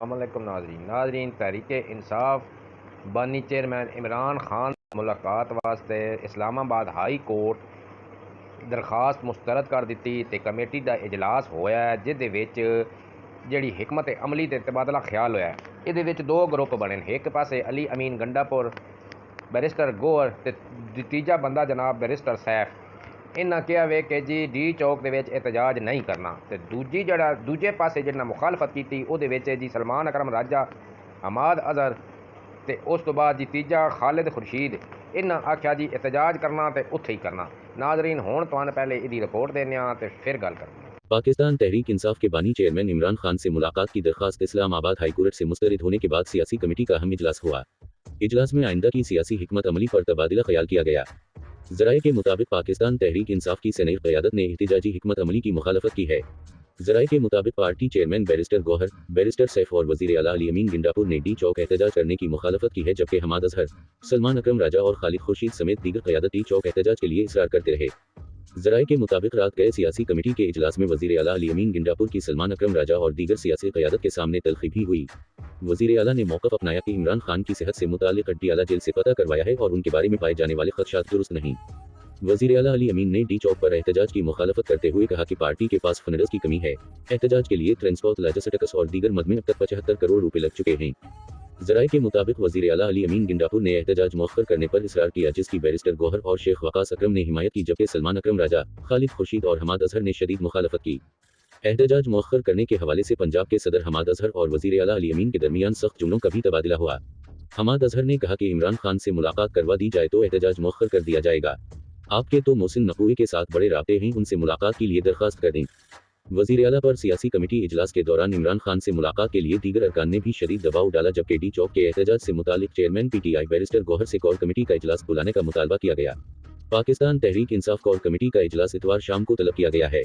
अस्सलामुअलैकुम नाजरीन तहरीक इंसाफ बानी चेयरमैन इमरान खान मुलाकात वास्ते इस्लामाबाद हाई कोर्ट दरखास्त मुस्तरद कर दी तो कमेटी का इजलास होया जिदे विच जिहड़ी हिकमत अमली ते तबादला ख्याल होया। ये दो ग्रुप बने, एक पासे अली अमीन गंडापुर बैरिस्टर गोहर ते तीजा बंदा जनाब बैरिस्टर सैफ। इन्हें कहा वे कि जी डी चौक के एहतजाज नहीं करना। तो दूजे पासे जिन्हें मुखालफत की वो जी सलमान अकरम राजा, हमाद अजहर ते उस तो बाद जी तीजा खालिद खुर्शीद। इन्हें आख्या जी एहतजाज करना तो उत्थे ही करना। नाजरीन हुण तुहानूं पहले इसकी रिपोर्ट देने तो फिर गल करते हैं। पाकिस्तान तहरीक इंसाफ के बानी चेयरमैन इमरान खान से मुलाकात की दरखास्त इस्लामाबाद हाईकोर्ट से मुस्तरद होने के बाद सियासी कमेटी का अहम इजलास हुआ। इजलास में आइंदा की सियासी हिकमत अमली पर तबादला ख्याल किया गया। ज़राए के मुताबिक पाकिस्तान तहरीक इंसाफ की सेनेट क़यादत ने एहतिजाजी हिकमत अमली की मुखालफत की है। ज़राए के मुताबिक party chairman barrister Gauhar, barrister Saif और वज़ीर आला अली अमीन गिंडापुर ने डी चौक एहतजाज करने की मुखालफत की है, जबकि हमाद अजहर, सलमान अकरम राजा और खालिद खुर्शीद समेत दीगर क़यादत डी चौक एहतजाज के लिए इसरार करते रहे। ज़राए के मुताबिक रात गए सियासी कमेटी के इजलास में वज़ीर आला अली अमीन गिंडापुर की सलमान अकरम राजा और दीगर सियासी क़यादत के सामने तलखी भी हुई। वज़ीर आला ने मौक़िफ़ अपनाया कि इमरान खान की सेहत से मुताल्लिक़ अड्डियाला जेल से पता करवाया है और उनके बारे में पाए जाने वाले ख़दशात दुरुस्त नहीं। वज़ीर आला अली अमीन ने डी चौक पर एहतजाज की मुखालफत करते हुए कहा कि पार्टी के पास फंड्स की कमी है। एहतजाज के लिए ट्रांसपोर्ट लॉजिस्टिक्स और दीगर मद में अब तक 75 करोड़ रुपए लग चुके हैं। ज़राए के मुताबिक वज़ीर आला अली अमीन गिंडापुर ने एहतजाज मौखर करने पर इसरार किया, जिसकी बैरिस्टर गौहर और शेख वकास अकरम ने हिमायत की, जबकि सलमान अकरम राजा, खालिद खुर्शीद और हमाद अजहर ने शदीद मुखालफत की। एहतजाज मौखर करने के हवाले से पंजाब के सदर हमाद अजहर और वज़ीर आला अली अमीन के दरमियान सख्त जुमलों का भी तबादला हुआ। हमाद अजहर ने कहा कि इमरान खान से मुलाकात करवा दी जाए तो एहतजाज मौखर कर दिया जाएगा। आपके तो मोहसिन नकवी के साथ बड़े राब्ते हैं, उनसे मुलाकात के लिए दरखास्त कर दें। वज़ीर आला पर सियासी कमेटी इजलास के दौरान इमरान खान से मुलाकात के लिए दीगर अरकान ने भी शदीद दबाव डाला, जबकि डी चौक के एहतजाज से मुतालिक चेयरमैन पीटीआई बैरिस्टर गौहर से कोर कमेटी का इजलास बुलाने का मुतालबा किया गया। पाकिस्तान तहरीक इंसाफ कोर कमेटी का इजलास इतवार शाम को तलब किया गया है।